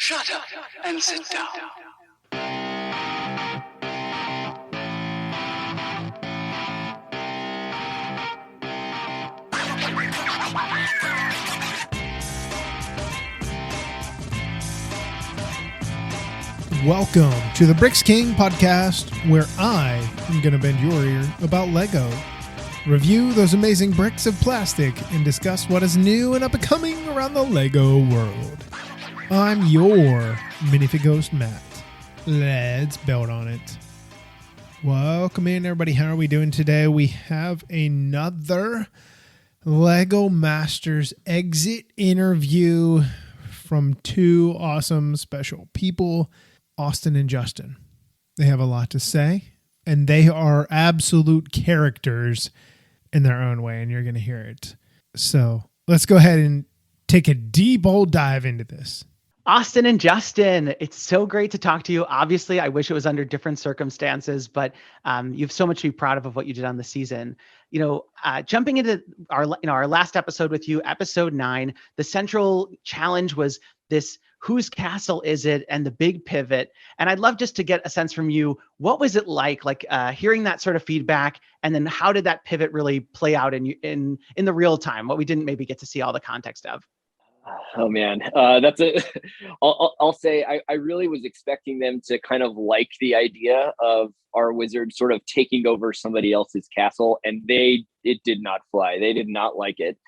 Shut up and sit down. Welcome to the Bricks King podcast, where I am going to bend your ear about Lego, review those amazing bricks of plastic, and discuss what is new and up-and-coming around the Lego world. I'm your Minifigure ghost, Matt. Let's build on it. Welcome in, everybody. How are we doing today? We have another Lego Masters exit interview from two awesome special people, Austin and Justin. They have a lot to say, and they are absolute characters in their own way, and you're going to hear it. So let's go ahead and take a deep old dive into this. Austin and Justin, it's so great to talk to you. Obviously, I wish it was under different circumstances, but you have so much to be proud of what you did on the season. Jumping into our last episode with you, episode 9, the central challenge was this: whose castle is it, and the big pivot. And I'd love just to get a sense from you. What was it like hearing that sort of feedback, and then how did that pivot really play out in the real time? What we didn't maybe get to see all the context of. Oh man, I'll say I really was expecting them to kind of like the idea of our wizard sort of taking over somebody else's castle, and it did not fly. They did not like it.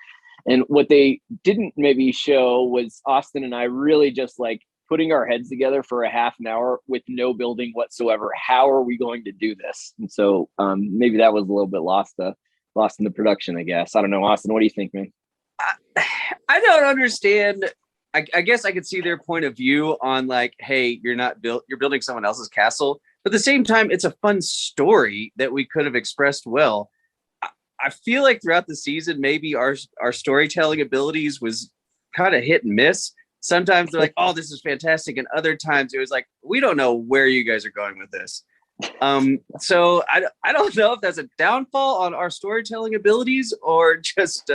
And what they didn't maybe show was Austin and I really just like putting our heads together for a half an hour with no building whatsoever. How are we going to do this? And so maybe that was a little bit lost in the production, I guess. I don't know, Austin, what do you think, man? I don't understand. I guess I could see their point of view on like, hey, you're building someone else's castle. But at the same time, it's a fun story that we could have expressed well. I feel like throughout the season, maybe our storytelling abilities was kind of hit and miss. Sometimes they're like, oh, this is fantastic. And other times it was like, we don't know where you guys are going with this. So I don't know if that's a downfall on our storytelling abilities or just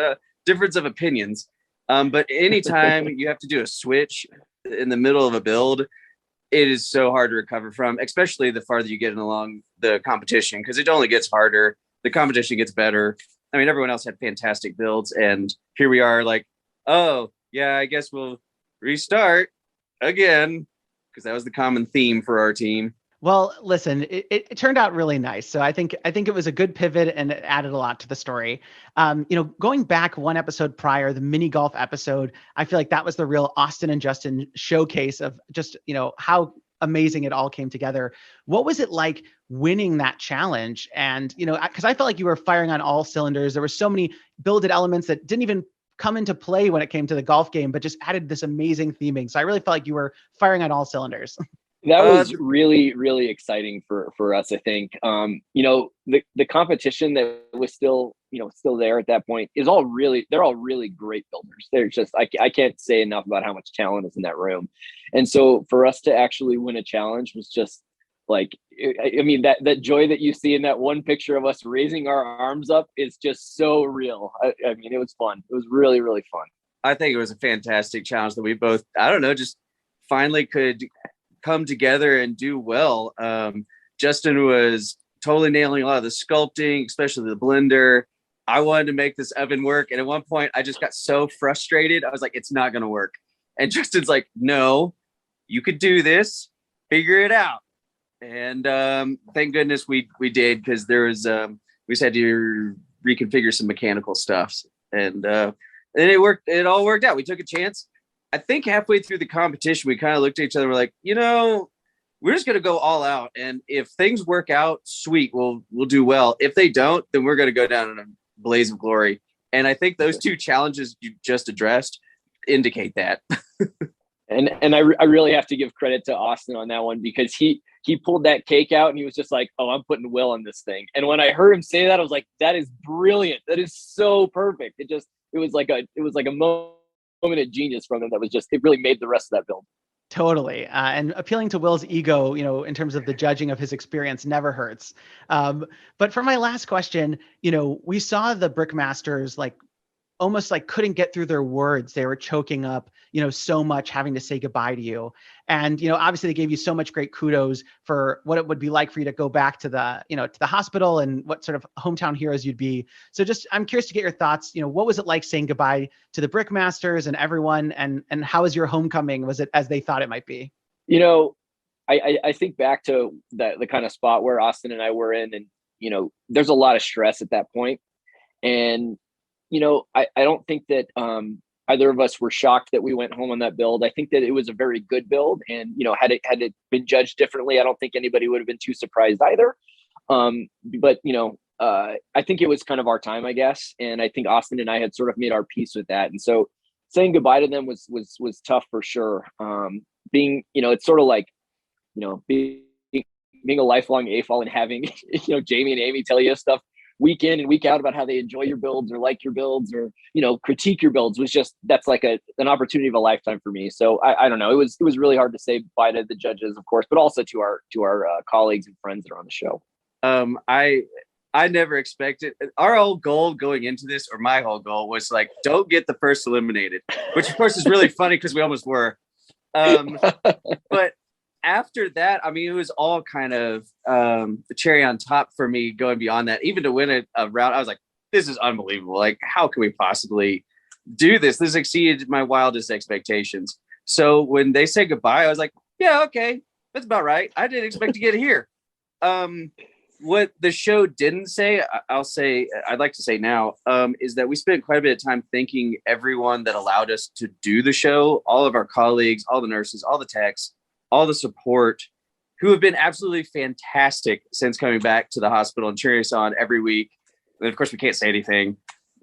difference of opinions. But anytime you have to do a switch in the middle of a build, it is so hard to recover from, especially the farther you get along the competition, because it only gets harder. The competition gets better. I mean, everyone else had fantastic builds, and here we are like, oh, yeah, I guess we'll restart again, because that was the common theme for our team. Well, listen, it turned out really nice. So I think it was a good pivot, and it added a lot to the story. Going back one episode prior, the mini golf episode, I feel like that was the real Austin and Justin showcase of just, how amazing it all came together. What was it like winning that challenge? And, because I felt like you were firing on all cylinders. There were so many builded elements that didn't even come into play when it came to the golf game, but just added this amazing theming. So I really felt like you were firing on all cylinders. That was really, really exciting for us, I think. The competition that was still there at that point they're all really great builders. They're just, I can't say enough about how much talent is in that room. And so for us to actually win a challenge was just like, I mean, that joy that you see in that one picture of us raising our arms up is just so real. I mean, it was fun. It was really, really fun. I think it was a fantastic challenge that we both, just finally could come together and do well. Justin was totally nailing a lot of the sculpting, especially the blender. I wanted to make this oven work, and at one point I just got so frustrated. I was like, it's not going to work. And Justin's like, no, you could do this, figure it out. And thank goodness we did, because there was we just had to reconfigure some mechanical stuff, and it worked. It all worked out. We took a chance. I think halfway through the competition, we kind of looked at each other and we're like, we're just going to go all out. And if things work out, sweet, we'll do well. If they don't, then we're going to go down in a blaze of glory. And I think those two challenges you just addressed indicate that. And I really have to give credit to Austin on that one, because he pulled that cake out and he was just like, oh, I'm putting will on this thing. And when I heard him say that, I was like, that is brilliant. That is so perfect. It was like a moment of genius from him it really made the rest of that build. Totally. And appealing to Will's ego, in terms of the judging of his experience never hurts. But for my last question, we saw the Brickmasters almost like couldn't get through their words. They were choking up, so much having to say goodbye to you. And, obviously they gave you so much great kudos for what it would be like for you to go back to the, to the hospital and what sort of hometown heroes you'd be. So I'm curious to get your thoughts. What was it like saying goodbye to the Brickmasters and everyone? And how was your homecoming? Was it as they thought it might be? I think back to the kind of spot where Austin and I were in, and, there's a lot of stress at that point. And, I don't think that either of us were shocked that we went home on that build. I think that it was a very good build, and, had it been judged differently, I don't think anybody would have been too surprised either. But, I think it was kind of our time, I guess. And I think Austin and I had sort of made our peace with that. And so saying goodbye to them was tough for sure. Being, it's sort of like, being a lifelong AFOL and having, Jamie and Amy tell you stuff week in and week out about how they enjoy your builds or like your builds or, critique your builds that's like an opportunity of a lifetime for me. So I don't know. It was really hard to say bye to the judges, of course, but also to our colleagues and friends that are on the show. I never expected, our whole goal going into this, or my whole goal was like, don't get the first eliminated, which of course is really funny because we almost were. But after that, I mean, it was all kind of the cherry on top for me going beyond that. Even to win a round, I was like, this is unbelievable. Like, how can we possibly do this? This exceeded my wildest expectations. So when they said goodbye, I was like, yeah, okay, that's about right. I didn't expect to get here. What the show didn't say, I'd like to say now, is that we spent quite a bit of time thanking everyone that allowed us to do the show, all of our colleagues, all the nurses, all the techs, all the support, who have been absolutely fantastic since coming back to the hospital and cheering us on every week. And of course, we can't say anything.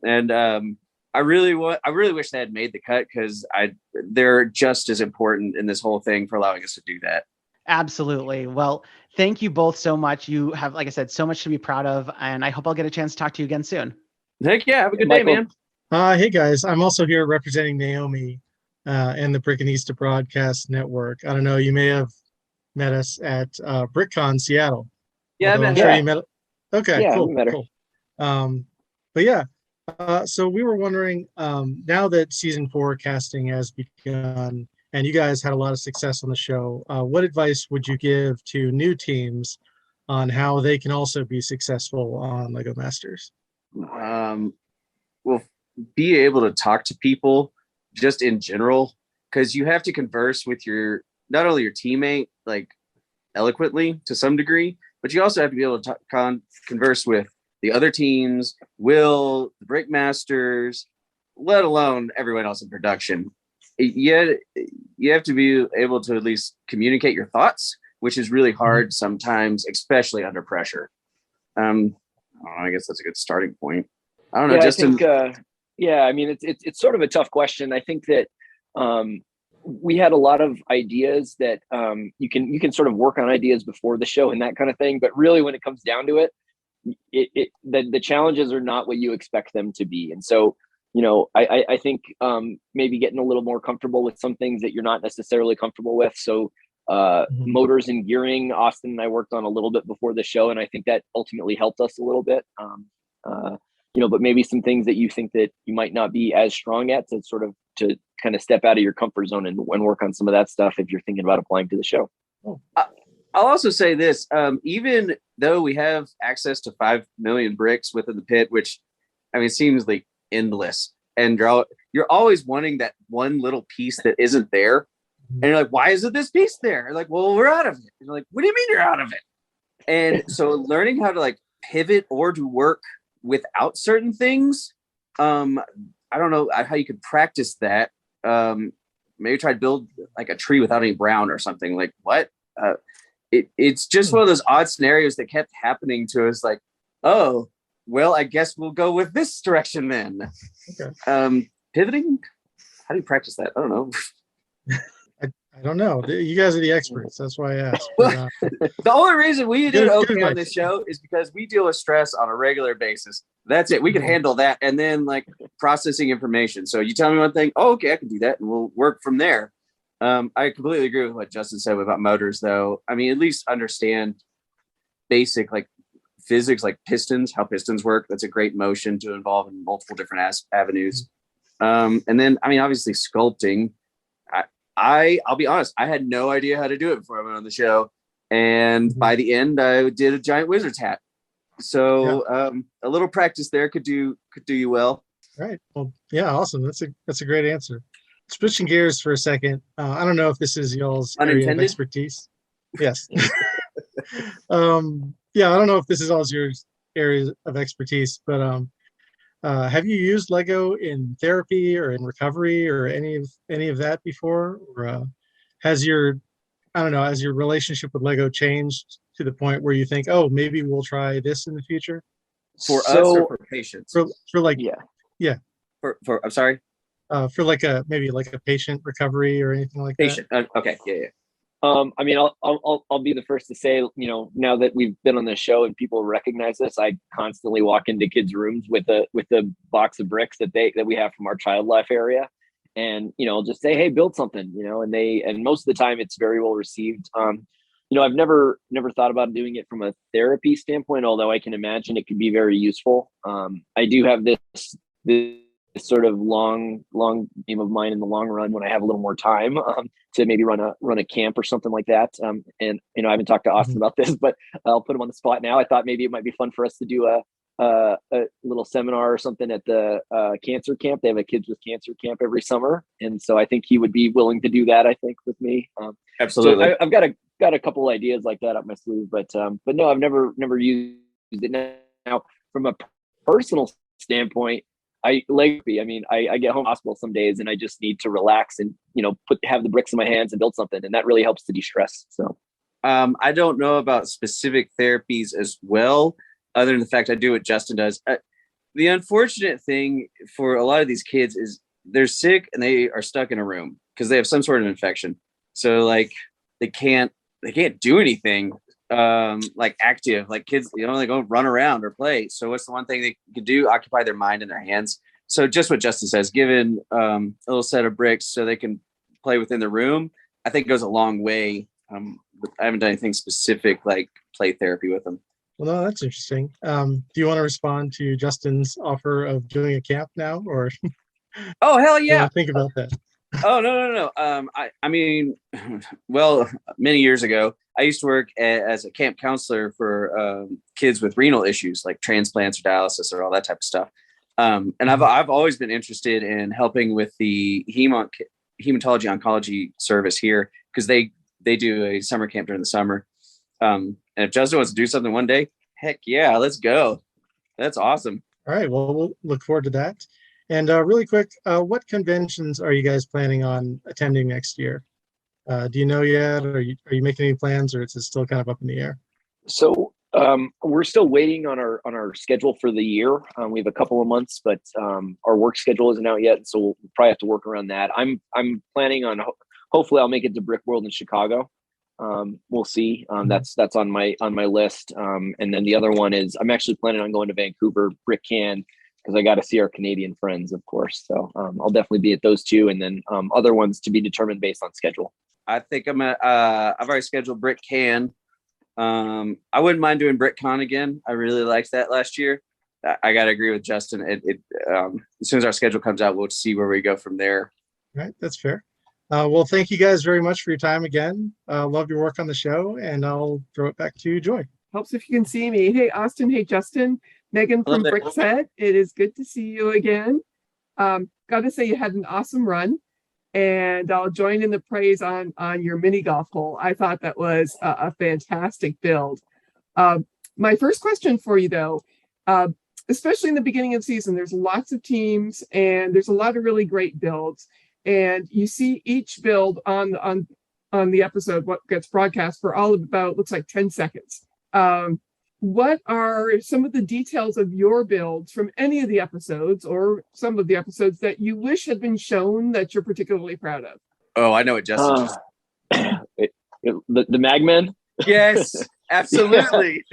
And I really wish they had made the cut, because they're just as important in this whole thing for allowing us to do that. Absolutely. Well, thank you both so much. You have, like I said, so much to be proud of, and I hope I'll get a chance to talk to you again soon. Heck yeah. Have a good day, man. Hey guys, I'm also here representing Naomi and the Brickanista Broadcast Network. I don't know, you may have met us at BrickCon Seattle. Yeah, I'm sure you met. Okay, yeah, cool. We met her. Cool. But yeah, so we were wondering, now that season 4 casting has begun, and you guys had a lot of success on the show, what advice would you give to new teams on how they can also be successful on LEGO Masters? Well, be able to talk to people just in general, because you have to converse with not only your teammate like eloquently to some degree, but you also have to be able to converse with the other teams, the Brickmasters, let alone everyone else in production. You have to be able to at least communicate your thoughts, which is really hard sometimes, especially under pressure. I guess that's a good starting point. I don't know, Justin. I mean, it's sort of a tough question. I think that we had a lot of ideas that you can sort of work on ideas before the show and that kind of thing. But really, when it comes down to it, the challenges are not what you expect them to be. And so, I think maybe getting a little more comfortable with some things that you're not necessarily comfortable with. So motors and gearing, Austin and I worked on a little bit before the show, and I think that ultimately helped us a little bit. But maybe some things that you think that you might not be as strong at, to kind of step out of your comfort zone and work on some of that stuff if you're thinking about applying to the show. I'll also say this, even though we have access to 5 million bricks within the pit, which I mean seems like endless, and you're always wanting that one little piece that isn't there, and you're like, why isn't this piece there? You're like, well, we're out of it. And you're like, what do you mean you're out of it? And so learning how to like pivot or to work without certain things, I don't know how you could practice that. Maybe try to build like a tree without any brown or something. Like what? It's just one of those odd scenarios that kept happening to us. Like, oh, well, I guess we'll go with this direction then. Okay. Pivoting. How do you practice that? I don't know. I don't know. You guys are the experts. That's why I asked. Well, the only reason we did okay on this show is because we deal with stress on a regular basis. That's it. We can handle that. And then like processing information. So you tell me one thing. Oh, okay, I can do that. And we'll work from there. I completely agree with what Justin said about motors, though. I mean, at least understand basic like physics, like pistons, how pistons work. That's a great motion to involve in multiple different avenues. And then, I mean, obviously sculpting. I'll be honest, I had no idea how to do it before I went on the show. And by the end, I did a giant wizard's hat. So a little practice there could do you well. Right. Well, yeah, awesome. That's a great answer. Switching gears for a second. I don't know if this is y'all's area of expertise. Yes. Yeah, I don't know if this is all your area of expertise, but have you used Lego in therapy or in recovery or any of that before? Or has your relationship with Lego changed to the point where you think, oh, maybe we'll try this in the future? For us or for patients? For like For I'm sorry. For like maybe like a patient recovery or anything like that. Okay. Yeah. I mean, I'll be the first to say, now that we've been on the show and people recognize this, I constantly walk into kids' rooms with a box of bricks that we have from our child life area, and just say, hey, build something, and most of the time it's very well received. I've never thought about doing it from a therapy standpoint, although I can imagine it could be very useful. I do have this sort of long game of mine in the long run when I have a little more time to maybe run a camp or something like that. And I haven't talked to Austin about this, but I'll put him on the spot now. I thought maybe it might be fun for us to do a little seminar or something at the cancer camp. They have a kids with cancer camp every summer, and so I think he would be willing to do that, I think, with me. Absolutely. So I've got a couple ideas like that up my sleeve, but no, I've never used it. Now from a personal standpoint, I get home hospital some days and I just need to relax and have the bricks in my hands and build something, and that really helps to de-stress. So I don't know about specific therapies as well, other than the fact I do what Justin does. The unfortunate thing for a lot of these kids is they're sick and they are stuck in a room because they have some sort of infection. So like they can't do anything like active, like kids, they go run around or play. So what's the one thing they can do? Occupy their mind and their hands. So just what Justin says, given a little set of bricks so they can play within the room, I think goes a long way. I haven't done anything specific like play therapy with them. Well, no, that's interesting. Do you want to respond to Justin's offer of doing a camp now, or? Oh, hell yeah. Think about that. Oh, no. I mean, well, many years ago, I used to work as a camp counselor for kids with renal issues like transplants or dialysis or all that type of stuff. And I've always been interested in helping with the hematology oncology service here because they do a summer camp during the summer. And if Justin wants to do something one day, heck yeah, let's go. That's awesome. All right. Well, we'll look forward to that. And really quick, what conventions are you guys planning on attending next year? Do you know yet? Are you making any plans, or is it still kind of up in the air? So we're still waiting on our schedule for the year. We have a couple of months, but our work schedule isn't out yet, so we'll probably have to work around that. I'm planning on hopefully I'll make it to Brick World in Chicago. We'll see. That's on my list. And then the other one is I'm actually planning on going to Vancouver Brick Can, because I got to see our Canadian friends, of course. So I'll definitely be at those two, and then other ones to be determined based on schedule. I think I've already scheduled Brick Can. I wouldn't mind doing Brick Con again. I really liked that last year. I got to agree with Justin. As soon as our schedule comes out, we'll see where we go from there. All right, that's fair. Well, thank you guys very much for your time again. Love your work on the show, and I'll throw it back to Joy. Helps if you can see me. Hey, Austin. Hey, Justin. Megan from Brickset. It is good to see you again. Got to say you had an awesome run, and I'll join in the praise on your mini golf hole. I thought that was a fantastic build. My first question for you, though, especially in the beginning of the season, there's lots of teams and there's a lot of really great builds, and you see each build on the episode, what gets broadcast for all of about, looks like 10 seconds. What are some of the details of your builds from any of the episodes or some of the episodes that you wish had been shown that you're particularly proud of? Oh, I know what Justin the Magmen. Yes, absolutely.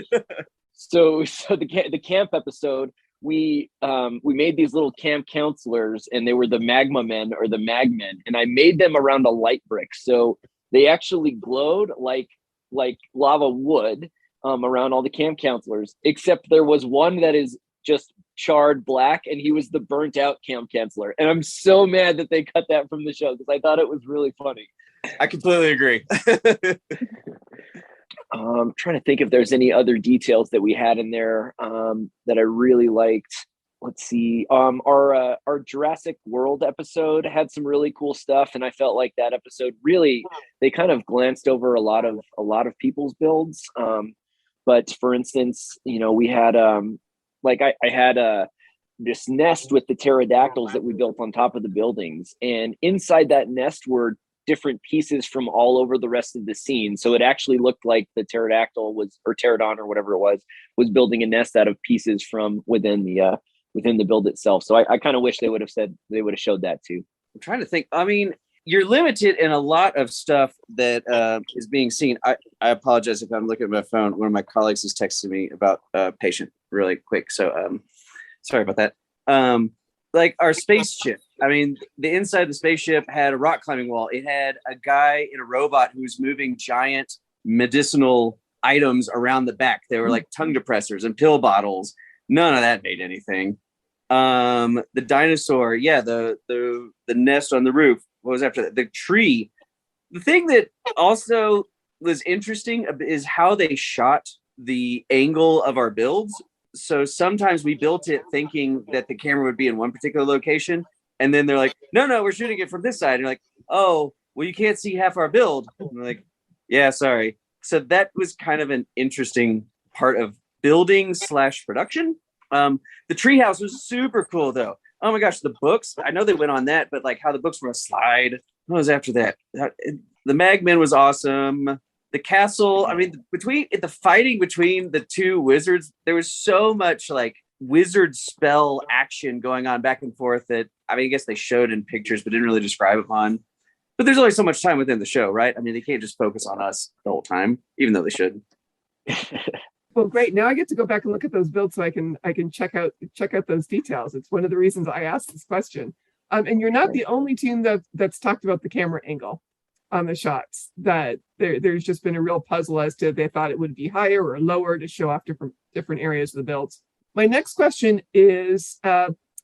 So the camp episode, we made these little camp counselors, and they were the magma men or the magmen, and I made them around a light brick, so they actually glowed like lava would around all the camp counselors, except there was one that is just charred black, and he was the burnt out camp counselor. And I'm so mad that they cut that from the show because I thought it was really funny. I completely agree. Trying to think if there's any other details that we had in there that I really liked. Let's see. Our Jurassic World episode had some really cool stuff, and I felt like that episode really, they kind of glanced over a lot of people's builds. But for instance, we had I had this nest with the pterodactyls that we built on top of the buildings, and inside that nest were different pieces from all over the rest of the scene. So it actually looked like the pterodactyl or pterodon or whatever it was building a nest out of pieces from within the build itself. So I kind of wish they would have showed that too. I'm trying to think. I mean, you're limited in a lot of stuff that is being seen. I apologize if I'm looking at my phone. One of my colleagues is texting me about a patient really quick. So sorry about that. Like our spaceship. I mean, the inside of the spaceship had a rock climbing wall. It had a guy in a robot who was moving giant medicinal items around the back. They were like tongue depressors and pill bottles. None of that made anything. The dinosaur, the nest on the roof. What was after that? The tree. The thing that also was interesting is how they shot the angle of our builds. So sometimes we built it thinking that the camera would be in one particular location, and then they're like, no, we're shooting it from this side. And you're like, oh, well, you can't see half our build. And we're like, yeah, sorry. So that was kind of an interesting part of building / production. The treehouse was super cool, though. Oh my gosh, the books. I know they went on that, but like how the books were a slide. What was after that? The Magman was awesome. The castle. I mean, the fighting between the two wizards, there was so much like wizard spell action going on back and forth that I guess they showed in pictures, but didn't really describe upon. But there's only so much time within the show, right? I mean, they can't just focus on us the whole time, even though they should. Well, great. Now I get to go back and look at those builds so I can check out those details. It's one of the reasons I asked this question. And you're not the only team that's talked about the camera angle on the shots. That there's just been a real puzzle as to they thought it would be higher or lower to show off different areas of the builds. My next question is,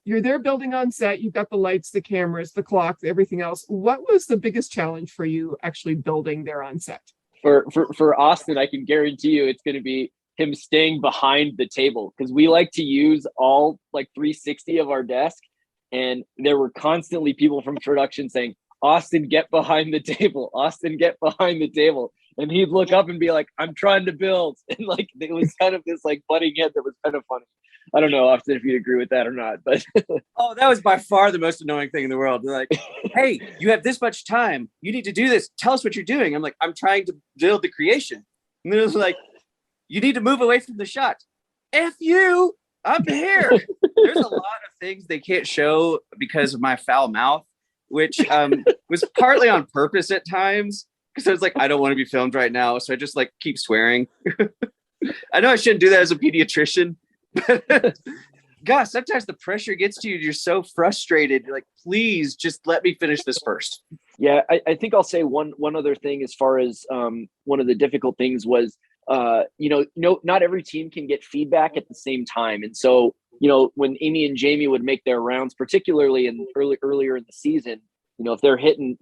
you're there building on set. You've got the lights, the cameras, the clock, everything else. What was the biggest challenge for you actually building there on set? For Austin, I can guarantee you it's going to be him staying behind the table, because we like to use all like 360 of our desk, and there were constantly people from production saying, Austin, get behind the table. Austin, get behind the table. And he'd look up and be like, I'm trying to build. And like, it was kind of this like butting head that was kind of funny. I don't know, Austin, if you'd agree with that or not, but. Oh, that was by far the most annoying thing in the world. They're like, hey, you have this much time. You need to do this. Tell us what you're doing. I'm like, I'm trying to build the creation. And they're like, you need to move away from the shot. F you, I'm here. There's a lot of things they can't show because of my foul mouth, which was partly on purpose at times, because I was like, I don't want to be filmed right now. So I just like keep swearing. I know I shouldn't do that as a pediatrician, but gosh, sometimes the pressure gets to you. You're so frustrated. You're like, please just let me finish this first. Yeah, I think I'll say one other thing as far as one of the difficult things was, not every team can get feedback at the same time. And so, when Amy and Jamie would make their rounds, particularly earlier in the season, if they're hitting,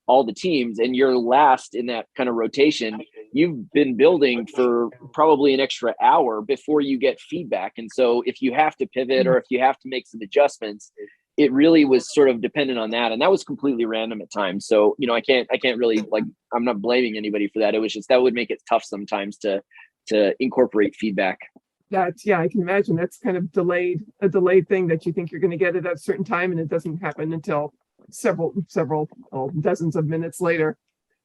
all the teams and you're last in that kind of rotation, you've been building for probably an extra hour before you get feedback. And so if you have to pivot or if you have to make some adjustments, it really was sort of dependent on that. And that was completely random at times. So, I can't really I'm not blaming anybody for that. It was just, that would make it tough sometimes to incorporate feedback. I can imagine that's kind of a delayed thing that you think you're going to get at a certain time, and it doesn't happen until several dozens of minutes later.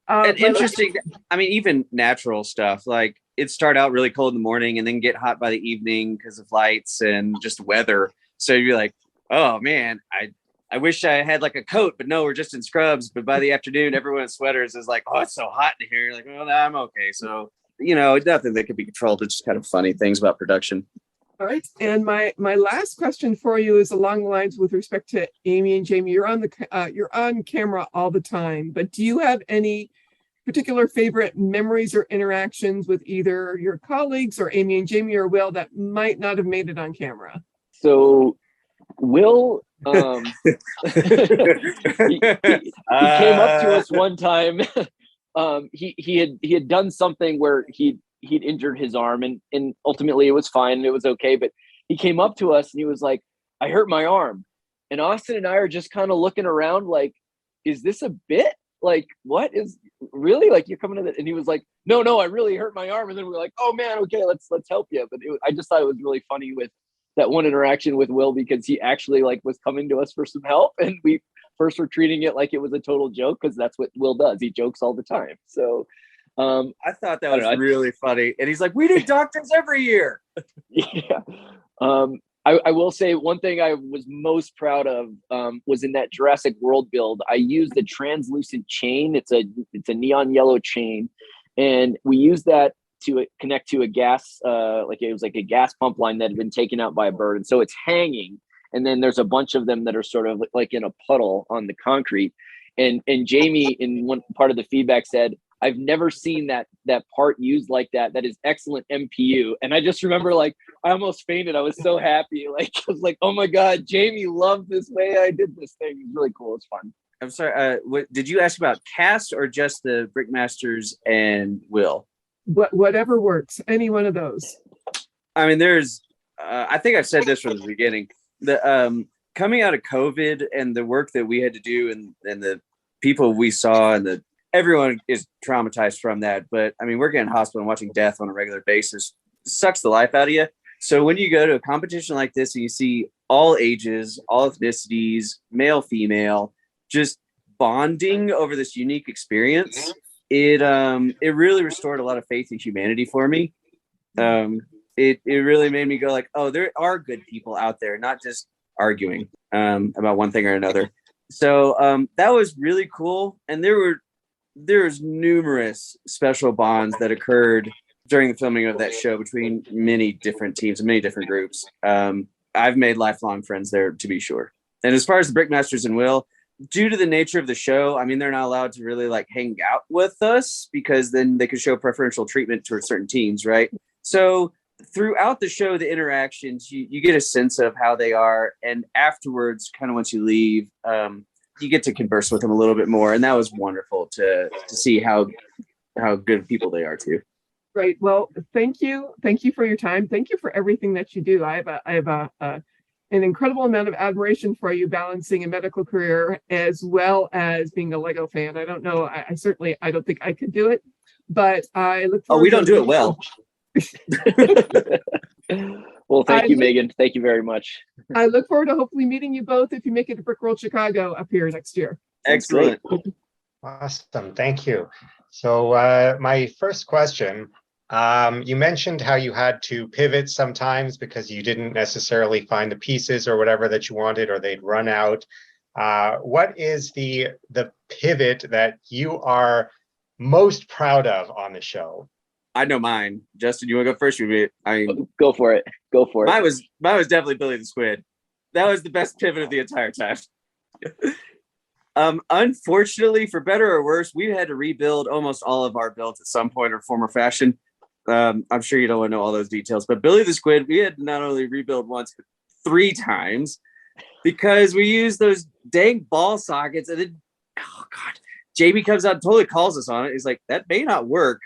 And interesting, even natural stuff, like it start out really cold in the morning and then get hot by the evening because of lights and just weather. So you're like, oh man, I wish I had like a coat, but no, we're just in scrubs. But by the afternoon, everyone in sweaters is like, oh, it's so hot in here. You're like, well, I'm okay. So, nothing that can be controlled. It's just kind of funny things about production. All right. And my last question for you is along the lines with respect to Amy and Jamie. You're on camera all the time, but do you have any particular favorite memories or interactions with either your colleagues or Amy and Jamie or Will that might not have made it on camera? So Will, he came up to us one time. He had done something where he'd injured his arm, and ultimately it was fine and it was okay. But he came up to us and he was like, "I hurt my arm," and Austin and I are just kind of looking around like, "Is this a bit? Like, what is really like you're coming to that?" And he was like, "No, I really hurt my arm." And then we were like, "Oh man, okay, let's help you." But I just thought it was really funny with that one interaction with Will, because he actually like was coming to us for some help, and we first were treating it like it was a total joke, because that's what Will does. He jokes all the time. So I thought that was really funny. And he's like, "We need doctors every year." Yeah. I will say one thing I was most proud of was in that Jurassic World build. I used a translucent chain. It's a neon yellow chain, and we used that to connect to a gas, like it was like a gas pump line that had been taken out by a bird, and so it's hanging. And then there's a bunch of them that are sort of like in a puddle on the concrete. And Jamie in one part of the feedback said, "I've never seen that part used like that. That is excellent MPU." And I just remember like I almost fainted. I was so happy. Like I was like, "Oh my God, Jamie loved this way I did this thing." It was really cool. It's fun. I'm sorry. What did you ask about cast or just the Brickmasters and Will? Whatever works. Any one of those. I mean, there's. I think I've said this from the beginning. The coming out of COVID and the work that we had to do, and the people we saw, and everyone is traumatized from that. But I mean, working in a hospital and watching death on a regular basis sucks the life out of you. So when you go to a competition like this and you see all ages, all ethnicities, male, female, just bonding over this unique experience, it really restored a lot of faith in humanity for me. It really made me go like, oh, there are good people out there, not just arguing about one thing or another. So that was really cool. And there's numerous special bonds that occurred during the filming of that show between many different teams and many different groups. I've made lifelong friends there, to be sure. And as far as the Brickmasters and Will, due to the nature of the show, I mean, they're not allowed to really like hang out with us, because then they could show preferential treatment towards certain teams, right? So throughout the show, the interactions, you get a sense of how they are. And afterwards, kind of once you leave, you get to converse with them a little bit more. And that was wonderful to see how good people they are too. Great. Well, thank you. Thank you for your time. Thank you for everything that you do. I have an incredible amount of admiration for you, balancing a medical career as well as being a Lego fan. I don't know. I certainly don't think I could do it, but I look forward. Oh, we don't do it well. Well, thank you, Megan. Thank you very much. I look forward to hopefully meeting you both if you make it to Brick World Chicago up here next year. Excellent. Awesome. Thank you. So my first question, you mentioned how you had to pivot sometimes because you didn't necessarily find the pieces or whatever that you wanted, or they'd run out. What is the pivot that you are most proud of on the show? I know mine. Justin, you want to go first? Go for it. Go for it. Mine was definitely Billy the Squid. That was the best pivot of the entire time. Unfortunately, for better or worse, we had to rebuild almost all of our builds at some point or form or fashion. I'm sure you don't want to know all those details, but Billy the Squid, we had to not only rebuild once, but 3 times, because we used those dang ball sockets. And then, oh God, Jamie comes out and totally calls us on it. He's like, that may not work.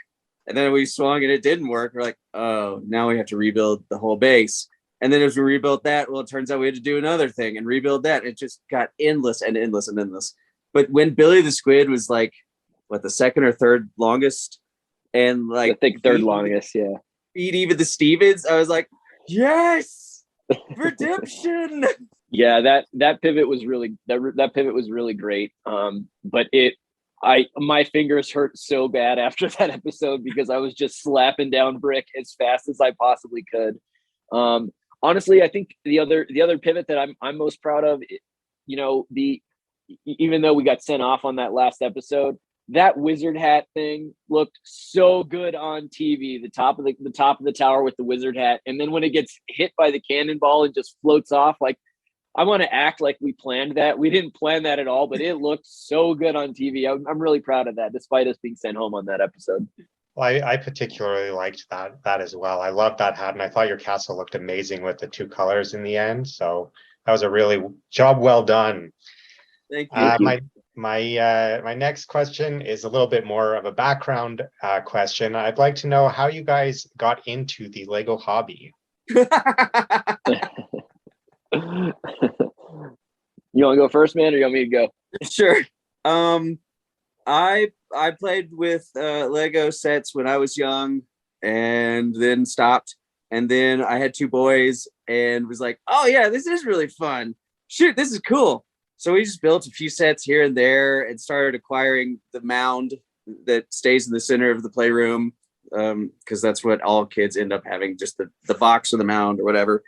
And then we swung and it didn't work. We're like, oh, now we have to rebuild the whole base. And then as we rebuilt that, well, it turns out we had to do another thing and rebuild that. It just got endless and endless and endless. But when Billy the Squid was like, what, the second or third longest, and like I think third longest, yeah. Beat even the Stevens, I was like, yes, redemption. Yeah, that pivot was really that pivot was really great. But my fingers hurt so bad after that episode because I was just slapping down brick as fast as I possibly could. Honestly, I think the other pivot that I'm most proud of, even though we got sent off on that last episode, that wizard hat thing looked so good on TV. The top of the tower with the wizard hat, and then when it gets hit by the cannonball and just floats off, like, I want to act like we planned that. We didn't plan that at all, but it looked so good on TV. I'm really proud of that, despite us being sent home on that episode. Well, I particularly liked that as well. I loved that hat, and I thought your castle looked amazing with the two colors in the end. So that was a really job well done. Thank you. My next question is a little bit more of a background question. I'd like to know how you guys got into the Lego hobby. You want to go first, man, or you want me to go? Sure. I played with Lego sets when I was young, and then stopped. And then I had two boys, and was like, "Oh yeah, this is really fun. Shoot, this is cool." So we just built a few sets here and there, and started acquiring the mound that stays in the center of the playroom, because that's what all kids end up having, just the box or the mound or whatever.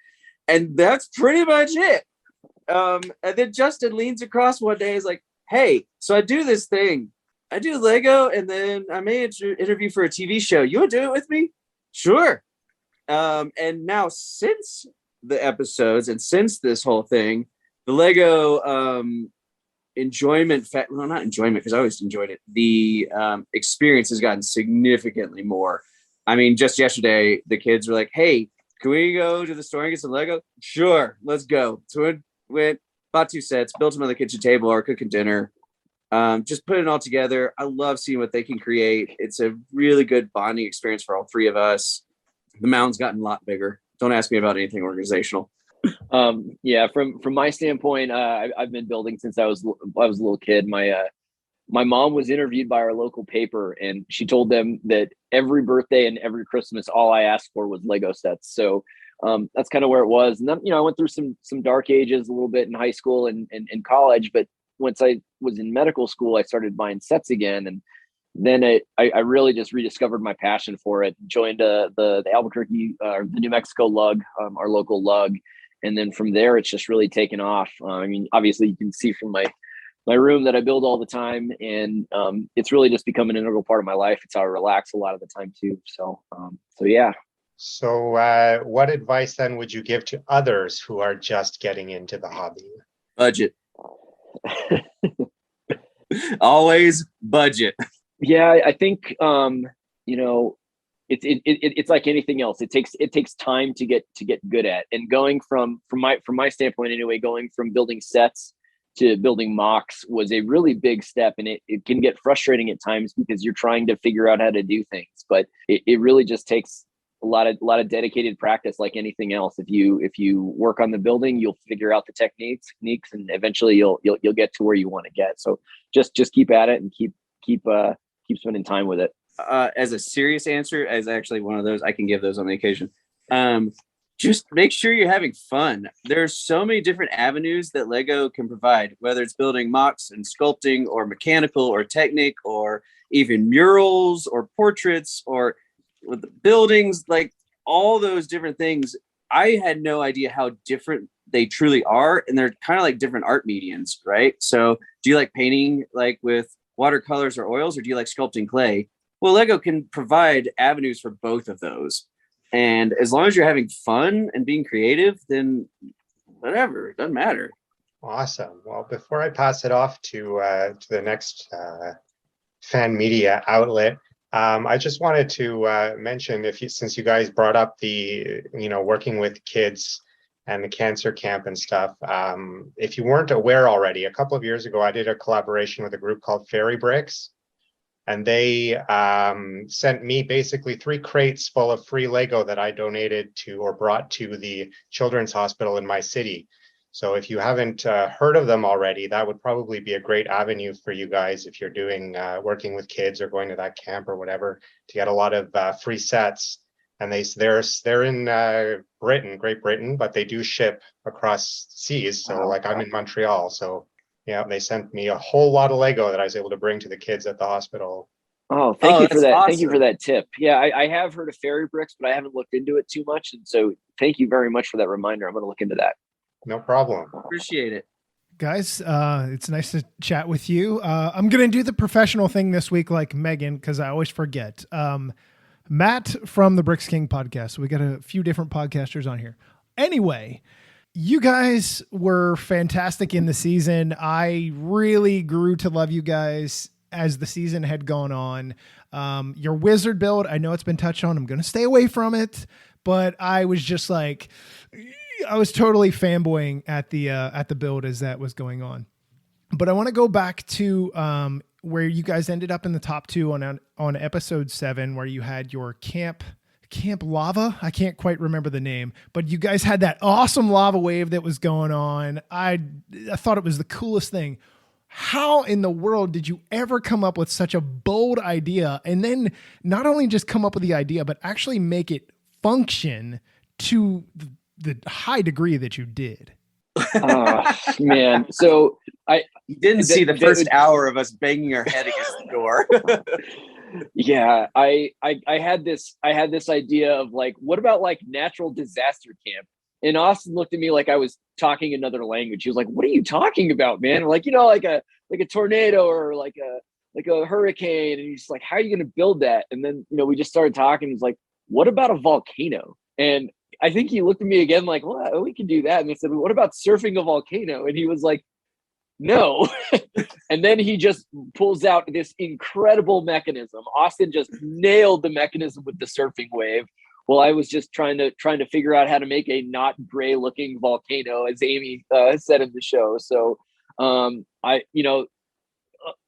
And that's pretty much it. And then Justin leans across one day, is like, "Hey, so I do this thing. I do Lego, and then I may interview for a TV show. You want to do it with me?" Sure. And now, since the episodes and since this whole thing, the Lego enjoyment, well, not enjoyment, because I always enjoyed it. The experience has gotten significantly more. I mean, just yesterday, the kids were like, "Hey, can we go to the store and get some Lego?" Sure, let's go. So we went, bought two sets, built them on the kitchen table or cooking dinner. Just put it all together. I love seeing what they can create. It's a really good bonding experience for all three of us. The mound's gotten a lot bigger. Don't ask me about anything organizational. Yeah, from my standpoint, I've been building since I was a little kid. My mom was interviewed by our local paper, and she told them that every birthday and every Christmas, all I asked for was Lego sets. So that's kind of where it was. And then, I went through some dark ages a little bit in high school and college, but once I was in medical school, I started buying sets again. And then I really just rediscovered my passion for it. Joined the Albuquerque, the New Mexico lug, our local lug. And then from there, it's just really taken off. I mean, obviously you can see from my room that I build all the time, and it's really just become an integral part of my life. It's how I relax a lot of the time too. So yeah. So what advice then would you give to others who are just getting into the hobby? Budget. Always budget. Yeah, I think it's like anything else. It takes time to get good at. And going from my standpoint anyway, going from building sets to building mocks was a really big step, and it can get frustrating at times because you're trying to figure out how to do things. But it really just takes a lot of dedicated practice, like anything else. If you work on the building, you'll figure out the techniques, and eventually you'll get to where you want to get. So just keep at it and keep spending time with it. As a serious answer, as actually one of those, I can give those on the occasion. Just make sure you're having fun. There's so many different avenues that Lego can provide, whether it's building mocks and sculpting or mechanical or technique or even murals or portraits or with the buildings, like all those different things. I had no idea how different they truly are. And they're kind of like different art mediums, right? So do you like painting like with watercolors or oils, or do you like sculpting clay? Well, Lego can provide avenues for both of those. And as long as you're having fun and being creative, then whatever, it doesn't matter. Awesome. Well, before I pass it off to the next fan media outlet, I just wanted to mention, since you guys brought up the working with kids and the cancer camp and stuff, if you weren't aware already, a couple of years ago I did a collaboration with a group called Fairy Bricks. And they sent me basically 3 crates full of free Lego that I donated to or brought to the children's hospital in my city. So if you haven't heard of them already, that would probably be a great avenue for you guys if you're doing working with kids or going to that camp or whatever, to get a lot of free sets. And they're in Great Britain, but they do ship across seas. So like I'm in Montreal, so. Yeah, they sent me a whole lot of Lego that I was able to bring to the kids at the hospital. Oh, thank you for that. Awesome. Thank you for that tip. Yeah, I have heard of Fairy Bricks, but I haven't looked into it too much. And so thank you very much for that reminder. I'm going to look into that. No problem. Appreciate it. Guys, it's nice to chat with you. I'm going to do the professional thing this week like Megan, because I always forget. Matt from the Bricks King podcast. We got a few different podcasters on here. Anyway, you guys were fantastic in the season. I really grew to love you guys as the season had gone on. Your wizard build, I know it's been touched on. I'm going to stay away from it, but I was just like, I was totally fanboying at the build as that was going on. But I want to go back to where you guys ended up in the top 2 on episode 7, where you had your Camp Lava. I can't quite remember the name, but you guys had that awesome lava wave that was going on. I thought it was the coolest thing. How in the world did you ever come up with such a bold idea, and then not only just come up with the idea, but actually make it function to the high degree that you did? Oh, man. So you didn't see the first hour of us banging our head against the door. Yeah, I had this idea of like, what about like natural disaster camp? And Austin looked at me like I was talking another language. He was like, "What are you talking about, man?" I'm like, like a tornado or like a hurricane. And he's like, "How are you going to build that?" And then we just started talking. He's like, "What about a volcano?" And I think he looked at me again like, "Well, we can do that." And I said, "What about surfing a volcano?" And he was like, "No." And then he just pulls out this incredible mechanism. Austin just nailed the mechanism with the surfing wave. Well, I was just trying to figure out how to make a not gray looking volcano, as Amy said in the show. So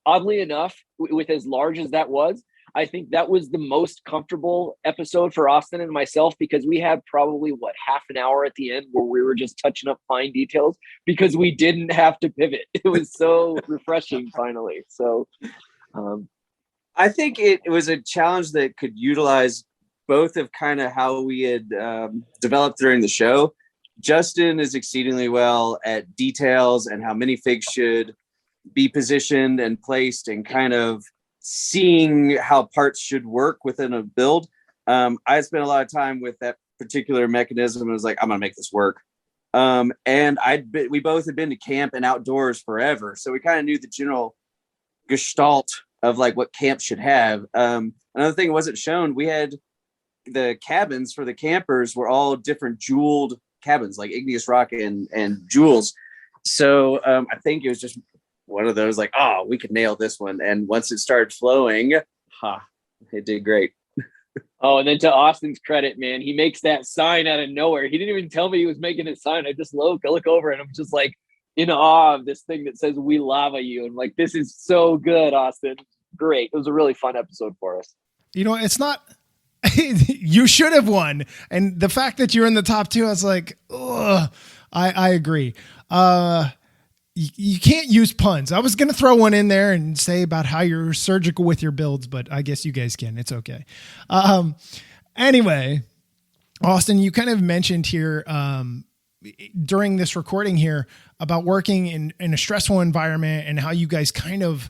oddly enough, with as large as that was, I think that was the most comfortable episode for Austin and myself, because we had probably half an hour at the end where we were just touching up fine details because we didn't have to pivot. It was so refreshing finally. So I think it was a challenge that could utilize both of kind of how we had developed during the show. Justin is exceedingly well at details and how minifigs should be positioned and placed and kind of seeing how parts should work within a build. I spent a lot of time with that particular mechanism and was like, I'm gonna make this work. And we both had been to camp and outdoors forever, so we kind of knew the general gestalt of like what camp should have. Another thing wasn't shown, we had the cabins for the campers were all different jeweled cabins, like igneous rock and jewels. So I think it was just one of those like, oh, we could nail this one. And once it started flowing, it did great. Oh, and then to Austin's credit, man, he makes that sign out of nowhere. He didn't even tell me he was making a sign. I just look over and I'm just like in awe of this thing that says "We lava you." And like, this is so good, Austin. Great. It was a really fun episode for us. It's not, you should have won. And the fact that you're in the top 2, I was like, ugh, I agree. You can't use puns. I was going to throw one in there and say about how you're surgical with your builds, but I guess you guys can. It's okay. Anyway, Austin, you kind of mentioned here during this recording here about working in a stressful environment and how you guys kind of,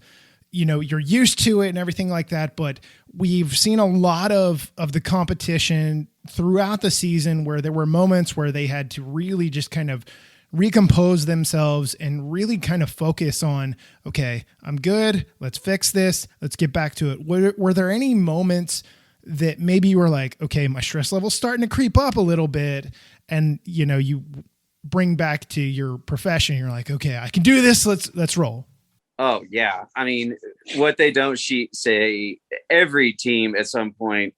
you're used to it and everything like that. But we've seen a lot of the competition throughout the season where there were moments where they had to really just kind of recompose themselves and really kind of focus on, okay, I'm good. Let's fix this. Let's get back to it. Were there any moments that maybe you were like, okay, my stress level's starting to creep up a little bit, and you bring back to your profession, you're like, okay, I can do this. Let's roll. Oh yeah. I mean, what they don't say, every team at some point,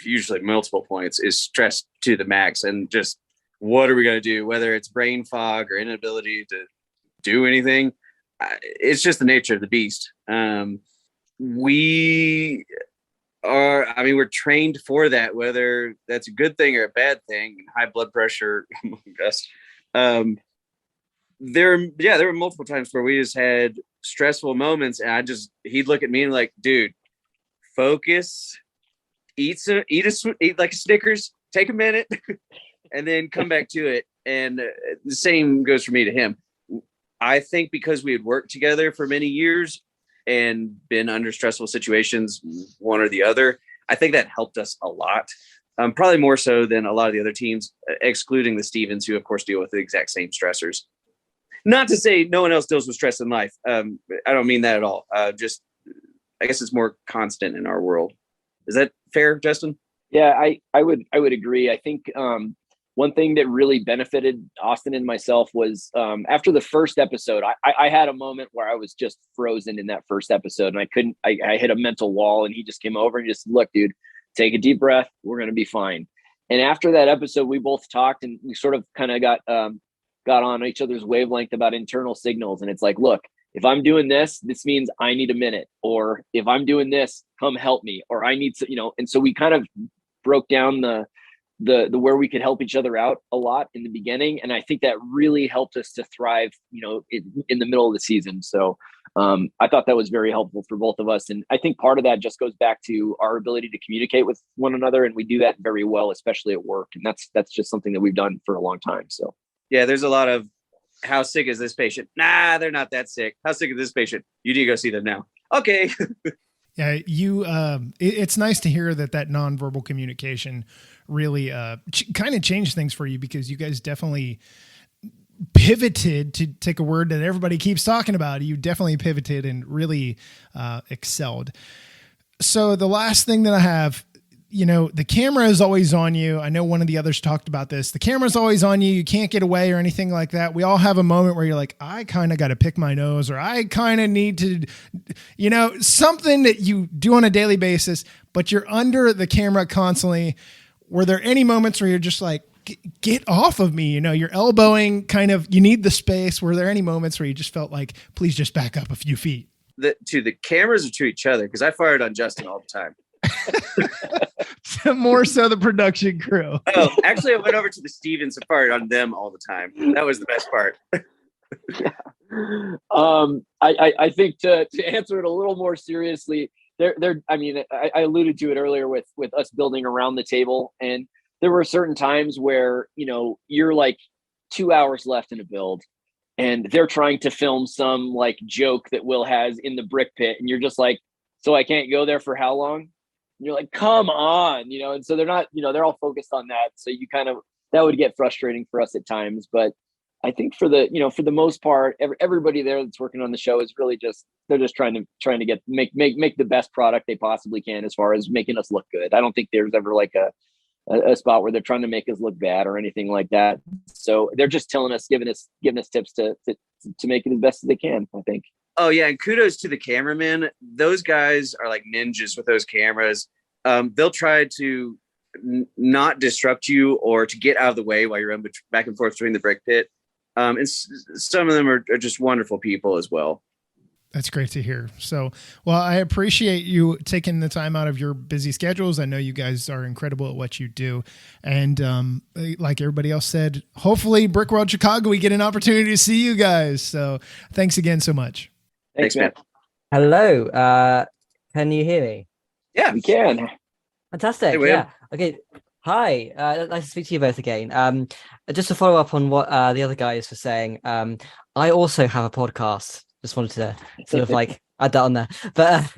usually multiple points, is stressed to the max, and just, what are we going to do? Whether it's brain fog or inability to do anything, it's just the nature of the beast. We're trained for that, whether that's a good thing or a bad thing. High blood pressure among us. There were multiple times where we just had stressful moments, and he'd look at me and like, dude, focus, eat like a Snickers, take a minute, and then come back to it. And the same goes for me to him. I think because we had worked together for many years and been under stressful situations, one or the other, I think that helped us a lot. Probably more so than a lot of the other teams, excluding the Stevens, who of course deal with the exact same stressors. Not to say no one else deals with stress in life. I don't mean that at all. I guess it's more constant in our world. Is that fair, Justin? Yeah, I would agree. I think one thing that really benefited Austin and myself was after the first episode, I had a moment where I was just frozen in that first episode, and I hit a mental wall, and he just came over and just, look, dude, take a deep breath. We're going to be fine. And after that episode, we both talked, and we sort of kind of got on each other's wavelength about internal signals. And it's like, look, if I'm doing this means I need a minute, or if I'm doing this, come help me, or I need to, and so we kind of broke down the where we could help each other out a lot in the beginning. And I think that really helped us to thrive, in the middle of the season. So I thought that was very helpful for both of us. And I think part of that just goes back to our ability to communicate with one another. And we do that very well, especially at work. And that's just something that we've done for a long time. So yeah, there's a lot of, how sick is this patient? Nah, they're not that sick. How sick is this patient? You need to go see them now. Okay. Yeah, it's nice to hear that nonverbal communication really kind of changed things for you, because you guys definitely pivoted, to take a word that everybody keeps talking about. You definitely pivoted and really excelled. So the last thing that I have, the camera is always on you. I know one of the others talked about this. The camera's always on you. You can't get away or anything like that. We all have a moment where you're like, I kind of got to pick my nose, or I kind of need to, something that you do on a daily basis, but you're under the camera constantly. Were there any moments where you're just like, get off of me? You're elbowing, kind of, you need the space. Were there any moments where you just felt like, please just back up a few feet? To the cameras or to each other? Because I fired on Justin all the time. More so the production crew. Oh, actually, I went over to the Stevens and fired on them all the time. That was the best part. I think to answer it a little more seriously, I alluded to it earlier with us building around the table, and there were certain times where you're like 2 hours left in a build, and they're trying to film some like joke that Will has in the brick pit, and you're just like, so I can't go there for how long? And you're like, come on, and so they're not, they're all focused on that. So you kind of, that would get frustrating for us at times. But I think for the most part, everybody there that's working on the show is really they're just trying to make the best product they possibly can as far as making us look good. I don't think there's ever like a spot where they're trying to make us look bad or anything like that. So they're just telling us, giving us tips to make it as best as they can, I think. Oh yeah, and kudos to the cameramen. Those guys are like ninjas with those cameras. They'll try to not disrupt you or to get out of the way while you're back and forth between the brick pit. And some of them are just wonderful people as well. That's great to hear. So, well, I appreciate you taking the time out of your busy schedules. I know you guys are incredible at what you do. And like everybody else said, hopefully Brick World Chicago, we get an opportunity to see you guys. So thanks again so much. Thanks, man. Hello. Can you hear me? Yeah, We can. Fantastic. Hey, yeah. Okay. Hi. Nice to speak to you both again. Just to follow up on what the other guys were saying, I also have a podcast. Just wanted to sort of like add that on there. But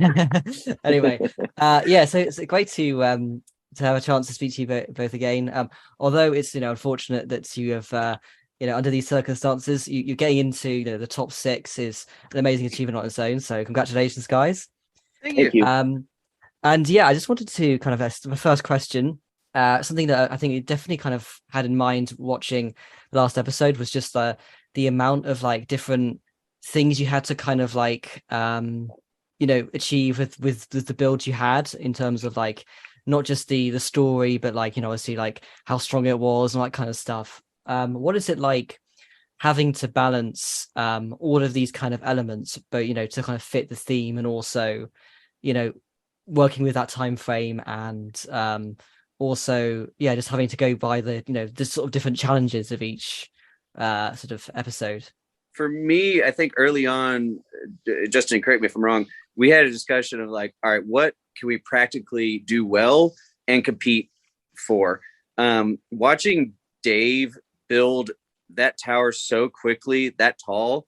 anyway, yeah. So it's great to have a chance to speak to you both again. Although it's unfortunate that you have under these circumstances, you're getting into the top 6 is an amazing achievement on its own. So congratulations, guys. Thank you. And yeah, I just wanted to kind of ask the first question. Something that I think you definitely kind of had in mind watching the last episode was just the amount of like different things you had to kind of like achieve with the build you had in terms of like not just the story, but like obviously like how strong it was and all that kind of stuff. What is it like having to balance all of these kind of elements, but to kind of fit the theme and also working with that time frame and also just having to go by the sort of different challenges of each sort of episode? For me, I think early on, Justin, correct me if I'm wrong, we had a discussion of like, all right, what can we practically do well and compete for? Watching Dave build that tower so quickly, that tall,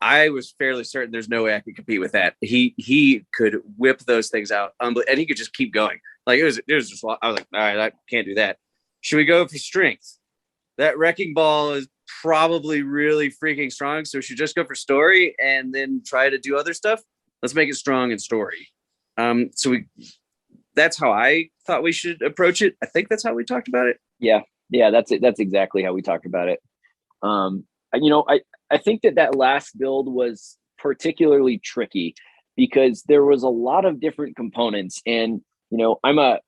I was fairly certain there's no way I could compete with that. He could whip those things out, and he could just keep going. Like it was just, I was like, all right, I can't do that. Should we go for strength? That wrecking ball is probably really freaking strong, so we should just go for story and then try to do other stuff. Let's make it strong in story. That's how I thought we should approach it. I think that's how we talked about it. Yeah, Yeah, that's it. That's exactly how we talked about it. I think that last build was particularly tricky because there was a lot of different components, and I'm an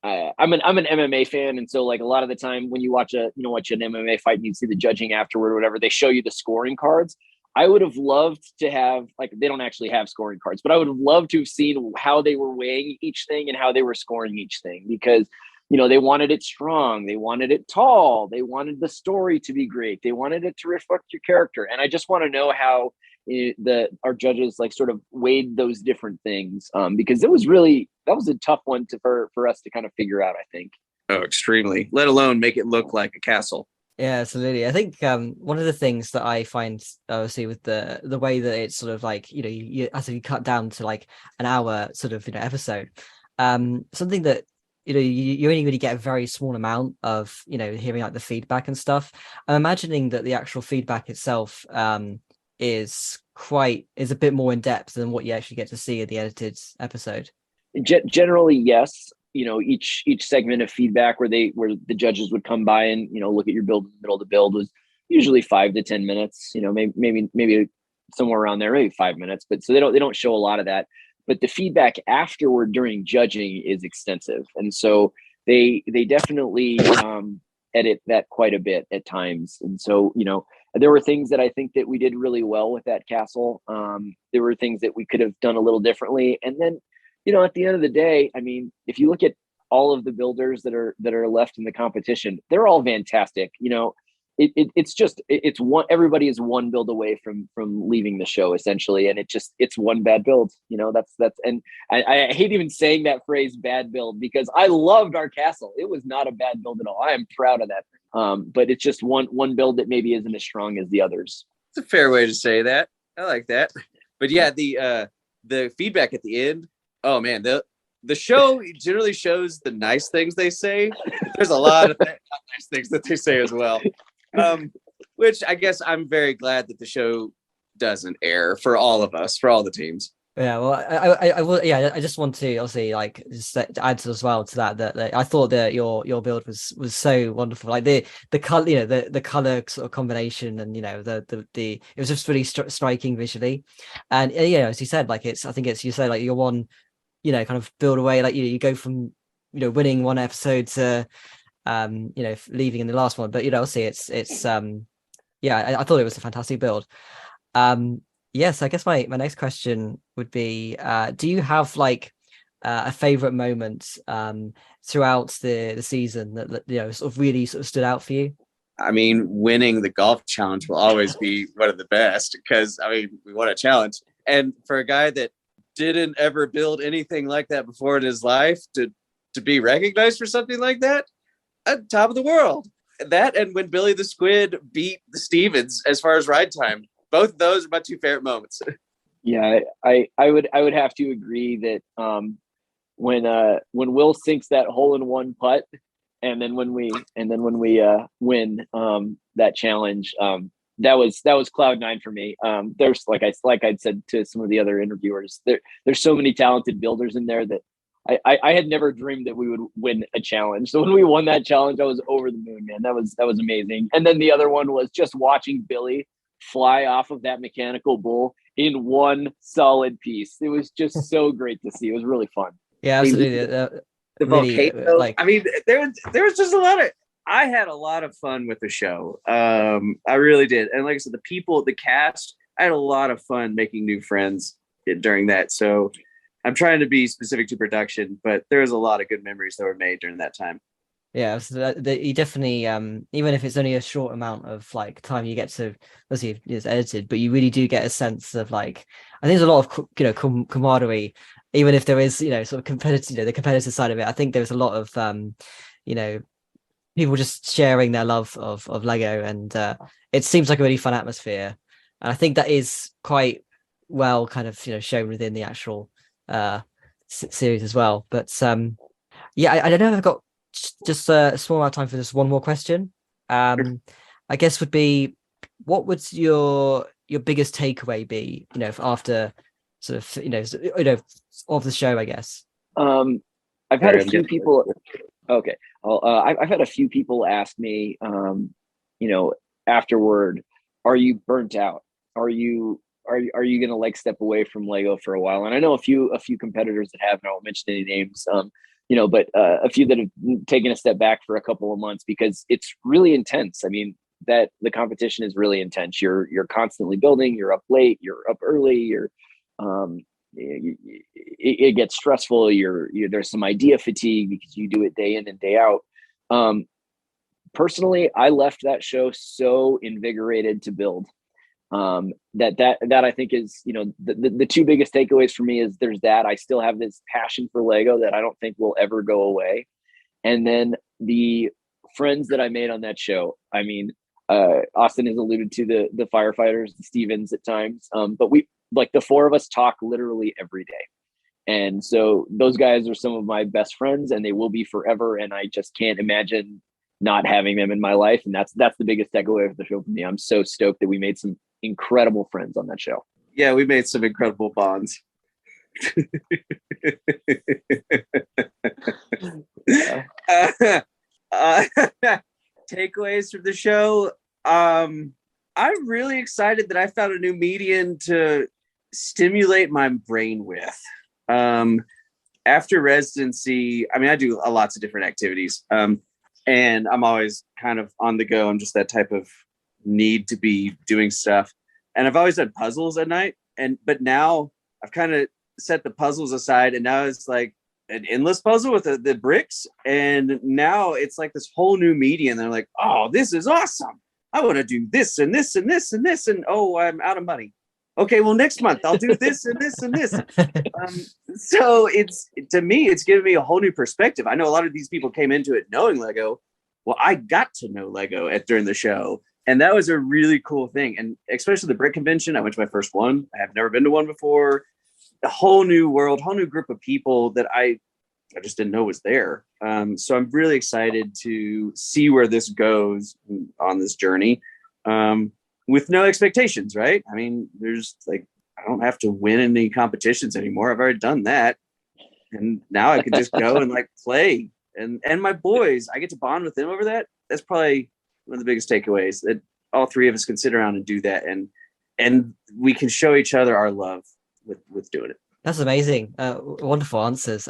MMA fan, and so like a lot of the time when you watch an MMA fight and you see the judging afterward or whatever, they show you the scoring cards. I would have loved to have, like, they don't actually have scoring cards, but I would have loved to have seen how they were weighing each thing and how they were scoring each thing, because they wanted it strong, they wanted it tall, they wanted the story to be great, they wanted it to reflect your character, and I just want to know how our judges like sort of weighed those different things, because that was a tough one for us to kind of figure out, I think. Oh, extremely. Let alone make it look like a castle. Yeah, absolutely. I think one of the things that I find, obviously, with the way that it's sort of like, you as you cut down to like an hour sort of episode, something that you only really get a very small amount of hearing like the feedback and stuff. I'm imagining that the actual feedback itself is a bit more in depth than what you actually get to see in the edited episode. Generally, yes. Each segment of feedback where the judges would come by and look at your build in the middle of the build was usually 5 to 10 minutes. Maybe somewhere around there, maybe 5 minutes. But so they don't show a lot of that. But the feedback afterward during judging is extensive, and so they definitely edit that quite a bit at times. And so there were things that I think that we did really well with that castle. There were things that we could have done a little differently, and then at the end of the day, I mean, if you look at all of the builders that are left in the competition, they're all fantastic. It's one, everybody is one build away from leaving the show essentially, and it's one bad build. That's and I hate even saying that phrase bad build, because I loved our castle. It was not a bad build at all. I am proud of that. But it's just one build that maybe isn't as strong as the others. It's a fair way to say that. I like that. But yeah, the feedback at the end. Oh man, the show generally shows the nice things they say. There's a lot of nice things that they say as well. Which I guess I'm very glad that the show doesn't air for all of us, for all the teams. Yeah, well, I will. Yeah, I just want to obviously like just add as well to that I thought that your build was so wonderful. Like the color, the color sort of combination, and it was just really striking visually. And as you said, like you said, like you're one, kind of build away, like you go from winning one episode to leaving in the last one, but obviously it's I thought it was a fantastic build. Yes, I guess my next question would be, do you have like a favorite moment throughout the season that sort of really sort of stood out for you? I mean, winning the golf challenge will always be one of the best, because I mean, we won a challenge, and for a guy that didn't ever build anything like that before in his life to be recognized for something like that, at top of the world. That, and when Billy the Squid beat the Stevens as far as ride time, both of those are my two favorite moments. Yeah, I would have to agree that when Will sinks that hole in one putt, and then when we win that challenge, that was cloud nine for me. There's like I'd said to some of the other interviewers, there's so many talented builders in there that I had never dreamed that we would win a challenge. So when we won that challenge, I was over the moon, man. That was amazing. And then the other one was just watching Billy fly off of that mechanical bull in one solid piece. It was just so great to see. It was really fun. Yeah, absolutely. The really, volcano. I mean, there was just a lot of. I had a lot of fun with the show. I really did. And like I said, the people, the cast, I had a lot of fun making new friends during that. So I'm trying to be specific to production, but there was a lot of good memories that were made during that time. Yeah, so you definitely, even if it's only a short amount of like time you get to, obviously it's edited, but you really do get a sense of like, I think there's a lot of camaraderie, even if there is sort of competitive, the competitive side of it. I think there's a lot of people just sharing their love of Lego, and it seems like a really fun atmosphere. And I think that is quite well kind of shown within the actual series as well. But yeah, I don't know if I've got just a small amount of time for just one more question. I guess would be, what would your biggest takeaway be after sort of of the show, I guess? I've had a few people Okay. Well, I've had a few people ask me, afterward, are you burnt out? Are you going to like step away from Lego for a while? And I know a few competitors that have, and I won't mention any names, but a few that have taken a step back for a couple of months because it's really intense. I mean, that the competition is really intense. You're constantly building. You're up late. You're up early. It gets stressful. There's some idea fatigue because you do it day in and day out. Personally, I left that show so invigorated to build. That I think is, the two biggest takeaways for me is there's that I still have this passion for Lego that I don't think will ever go away. And then the friends that I made on that show, I mean, Austin has alluded to the firefighters, the Stevens at times, but we, like, the four of us talk literally every day. And so those guys are some of my best friends and they will be forever. And I just can't imagine not having them in my life. And that's the biggest takeaway of the show for me. I'm so stoked that we made some incredible friends on that show. Yeah, we made some incredible bonds. Takeaways from the show. I'm really excited that I found a new medium to stimulate my brain with. After residency, I mean, I do lots of different activities, and I'm always kind of on the go. I'm just that type of need to be doing stuff, and I've always done puzzles at night. But now I've kind of set the puzzles aside, and now it's like an endless puzzle with the bricks. And now it's like this whole new media, and they're like, "Oh, this is awesome! I want to do this and this and this and this." And oh, I'm out of money. Okay, well, next month I'll do this and this and this. So to me, it's given me a whole new perspective. I know a lot of these people came into it knowing Lego. Well, I got to know Lego during the show, and that was a really cool thing. And especially the Brick Convention, I went to my first one. I have never been to one before. A whole new world, whole new group of people that I just didn't know was there. So I'm really excited to see where this goes on this journey. With no expectations, right? I mean, there's like, I don't have to win any competitions anymore. I've already done that. And now I can just go and like play. And my boys, I get to bond with them over that. That's probably one of the biggest takeaways, that all three of us can sit around and do that. And we can show each other our love with doing it. That's amazing. Wonderful answers.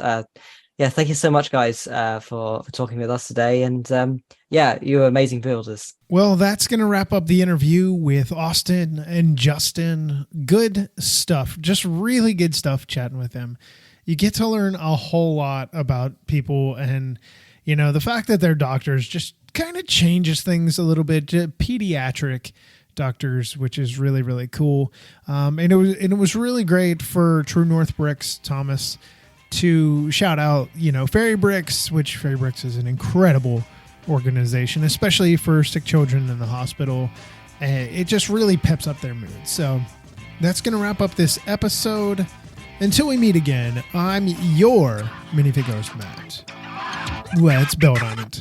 Yeah, thank you so much, guys, for talking with us today. And yeah, you're amazing builders. Well, that's going to wrap up the interview with Austin and Justin. Good stuff. Just really good stuff chatting with them. You get to learn a whole lot about people, and, the fact that they're doctors just kind of changes things a little bit. Pediatric doctors, which is really, really cool. And it was really great for True North Bricks, Thomas, to shout out, Fairy Bricks, which Fairy Bricks is an incredible organization, especially for sick children in the hospital. It just really peps up their mood. So that's going to wrap up this episode. Until we meet again, I'm your Minifigures Matt. Let's build on it.